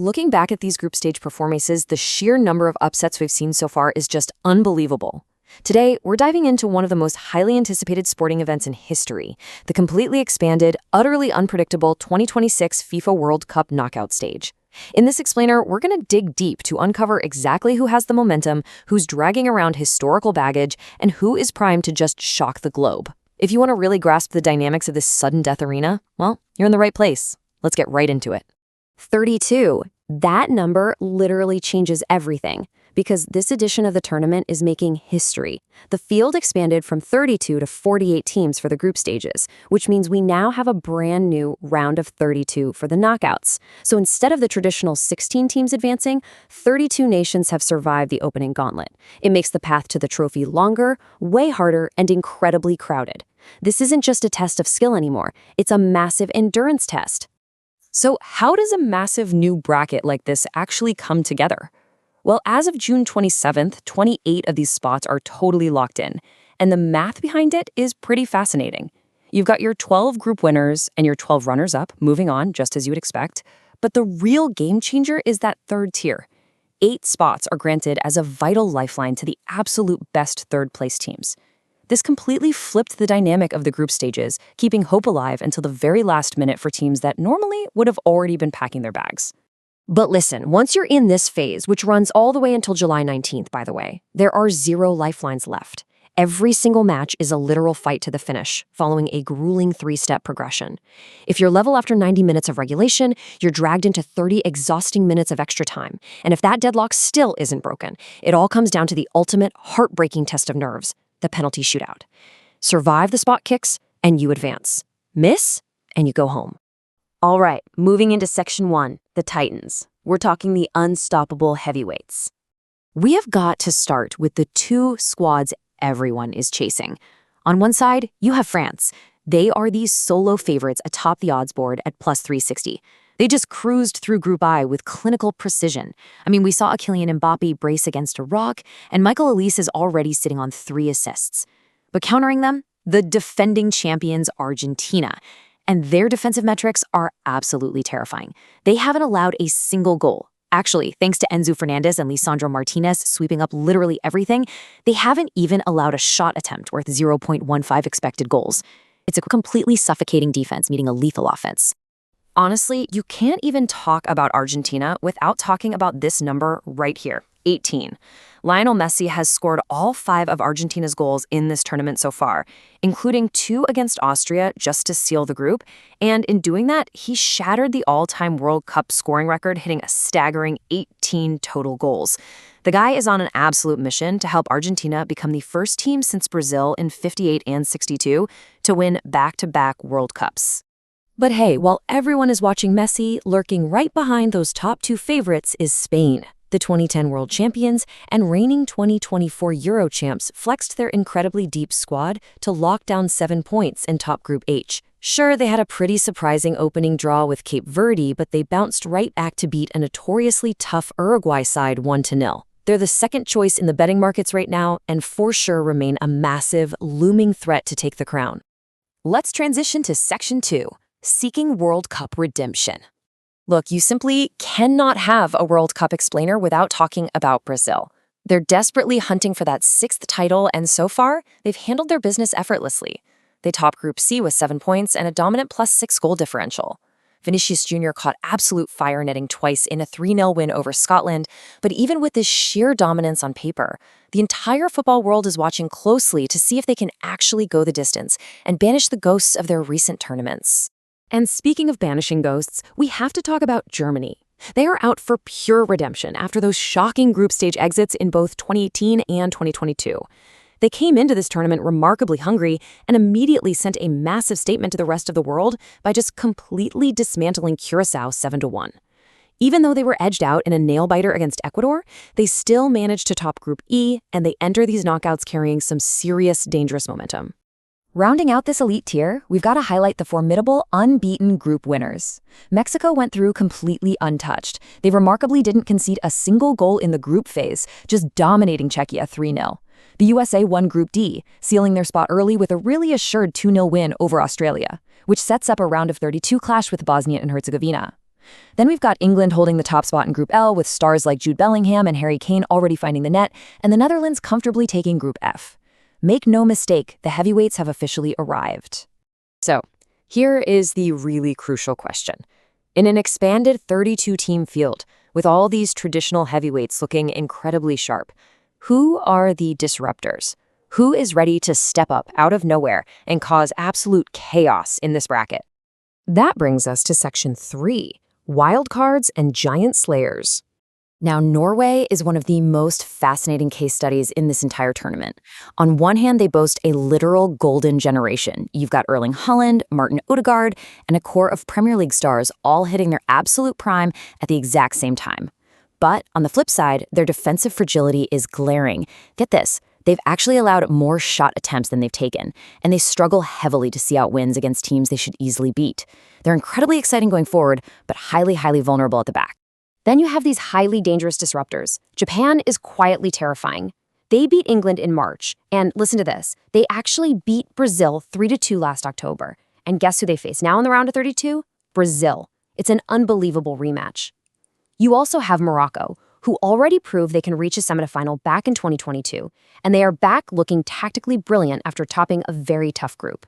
Looking back at these group stage performances, the sheer number of upsets we've seen so far is just unbelievable. Today, we're diving into one of the most highly anticipated sporting events in history, the completely expanded, utterly unpredictable 2026 FIFA World Cup knockout stage. In this explainer, we're going to dig deep to uncover exactly who has the momentum, who's dragging around historical baggage, and who is primed to just shock the globe. If you want to really grasp the dynamics of this sudden death arena, well, you're in the right place. Let's get right into it. 32. That number literally changes everything, because this edition of the tournament is making history. The field expanded from 32 to 48 teams for the group stages, which means we now have a brand new round of 32 for the knockouts. So instead of the traditional 16 teams advancing, 32 nations have survived the opening gauntlet. It makes the path to the trophy longer, way harder, and incredibly crowded. This isn't just a test of skill anymore, it's a massive endurance test. So how does a massive new bracket like this actually come together? Well, as of June 27th, 28 of these spots are totally locked in, and the math behind it is pretty fascinating. You've got your 12 group winners and your 12 runners-up moving on, just as you would expect, but the real game changer is that third tier. 8 spots are granted as a vital lifeline to the absolute best third-place teams. This completely flipped the dynamic of the group stages, keeping hope alive until the very last minute for teams that normally would have already been packing their bags. But listen, once you're in this phase, which runs all the way until July 19th, by the way, there are 0 lifelines left. Every single match is a literal fight to the finish, following a grueling 3-step progression. If you're level after 90 minutes of regulation, you're dragged into 30 exhausting minutes of extra time. And if that deadlock still isn't broken, it all comes down to the ultimate heartbreaking test of nerves, the penalty shootout. Survive the spot kicks, and you advance. Miss, and you go home. All right, moving into Section 1, the Titans. We're talking the unstoppable heavyweights. We have got to start with the 2 squads everyone is chasing. On one side, you have France. They are these solo favorites atop the odds board at plus 360. They just cruised through Group I with clinical precision. I mean, we saw a Kylian Mbappe brace against a rock, and Michael Olise is already sitting on 3 assists. But countering them, the defending champions Argentina. And their defensive metrics are absolutely terrifying. They haven't allowed a single goal. Actually, thanks to Enzo Fernandez and Lisandro Martinez sweeping up literally everything, they haven't even allowed a shot attempt worth 0.15 expected goals. It's a completely suffocating defense meeting a lethal offense. Honestly, you can't even talk about Argentina without talking about this number right here, 18. Lionel Messi has scored all 5 of Argentina's goals in this tournament so far, including 2 against Austria just to seal the group, and in doing that, he shattered the all-time World Cup scoring record, hitting a staggering 18 total goals. The guy is on an absolute mission to help Argentina become the first team since Brazil in 58 and 62 to win back-to-back World Cups. But hey, while everyone is watching Messi, lurking right behind those top 2 favorites is Spain. The 2010 world champions and reigning 2024 Euro champs flexed their incredibly deep squad to lock down 7 points in top Group H. Sure, they had a pretty surprising opening draw with Cape Verde, but they bounced right back to beat a notoriously tough Uruguay side 1-0. They're the second choice in the betting markets right now and for sure remain a massive, looming threat to take the crown. Let's transition to Section 2, Seeking World Cup Redemption. Look, you simply cannot have a World Cup explainer without talking about Brazil. They're desperately hunting for that 6th title, and so far, they've handled their business effortlessly. They top Group C with 7 points and a dominant +6 goal differential. Vinicius Jr. caught absolute fire netting twice in a 3-0 win over Scotland, but even with this sheer dominance on paper, the entire football world is watching closely to see if they can actually go the distance and banish the ghosts of their recent tournaments. And speaking of banishing ghosts, we have to talk about Germany. They are out for pure redemption after those shocking group stage exits in both 2018 and 2022. They came into this tournament remarkably hungry and immediately sent a massive statement to the rest of the world by just completely dismantling Curaçao 7-1. Even though they were edged out in a nail-biter against Ecuador, they still managed to top Group E, and they enter these knockouts carrying some serious, dangerous momentum. Rounding out this elite tier, we've got to highlight the formidable, unbeaten group winners. Mexico went through completely untouched. They remarkably didn't concede a single goal in the group phase, just dominating Czechia 3-0. The USA won Group D, sealing their spot early with a really assured 2-0 win over Australia, which sets up a round of 32 clash with Bosnia and Herzegovina. Then we've got England holding the top spot in Group L with stars like Jude Bellingham and Harry Kane already finding the net, and the Netherlands comfortably taking Group F. Make no mistake, the heavyweights have officially arrived. So, here is the really crucial question. In an expanded 32-team field, with all these traditional heavyweights looking incredibly sharp, who are the disruptors? Who is ready to step up out of nowhere and cause absolute chaos in this bracket? That brings us to Section 3, Wildcards and Giant Slayers. Now, Norway is one of the most fascinating case studies in this entire tournament. On one hand, they boast a literal golden generation. You've got Erling Haaland, Martin Odegaard, and a core of Premier League stars all hitting their absolute prime at the exact same time. But on the flip side, their defensive fragility is glaring. Get this, they've actually allowed more shot attempts than they've taken, and they struggle heavily to see out wins against teams they should easily beat. They're incredibly exciting going forward, but highly, highly vulnerable at the back. Then you have these highly dangerous disruptors. Japan is quietly terrifying. They beat England in March, and listen to this, they actually beat Brazil 3-2 last October. And guess who they face now in the round of 32? Brazil. It's an unbelievable rematch. You also have Morocco, who already proved they can reach a semifinal back in 2022, and they are back looking tactically brilliant after topping a very tough group.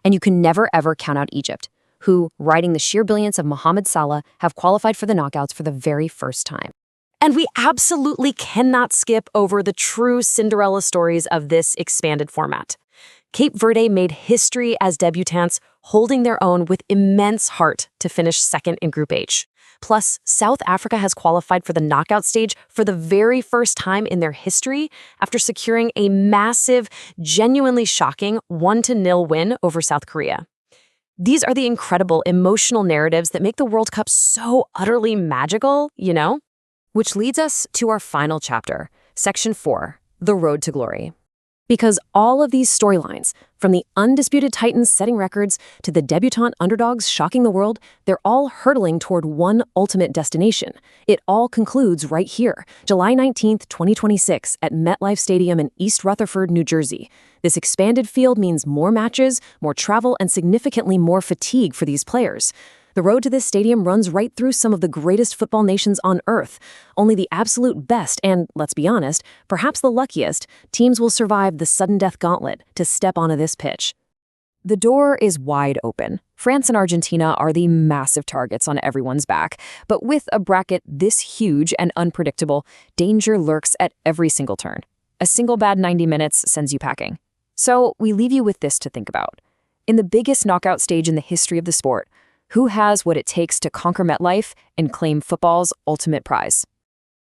And you can never ever count out Egypt, who, riding the sheer brilliance of Mohamed Salah, have qualified for the knockouts for the very first time. And we absolutely cannot skip over the true Cinderella stories of this expanded format. Cape Verde made history as debutantes, holding their own with immense heart to finish second in Group H. Plus, South Africa has qualified for the knockout stage for the very first time in their history after securing a massive, genuinely shocking 1-0 win over South Korea. These are the incredible emotional narratives that make the World Cup so utterly magical, you know? Which leads us to our final chapter, Section 4, The Road to Glory. Because all of these storylines, from the undisputed titans setting records to the debutante underdogs shocking the world, they're all hurtling toward one ultimate destination. It all concludes right here, July 19th, 2026, at MetLife Stadium in East Rutherford, New Jersey. This expanded field means more matches, more travel, and significantly more fatigue for these players. The road to this stadium runs right through some of the greatest football nations on Earth. Only the absolute best, and let's be honest, perhaps the luckiest, teams will survive the sudden death gauntlet to step onto this pitch. The door is wide open. France and Argentina are the massive targets on everyone's back, but with a bracket this huge and unpredictable, danger lurks at every single turn. A single bad 90 minutes sends you packing. So we leave you with this to think about. In the biggest knockout stage in the history of the sport, who has what it takes to conquer MetLife and claim football's ultimate prize?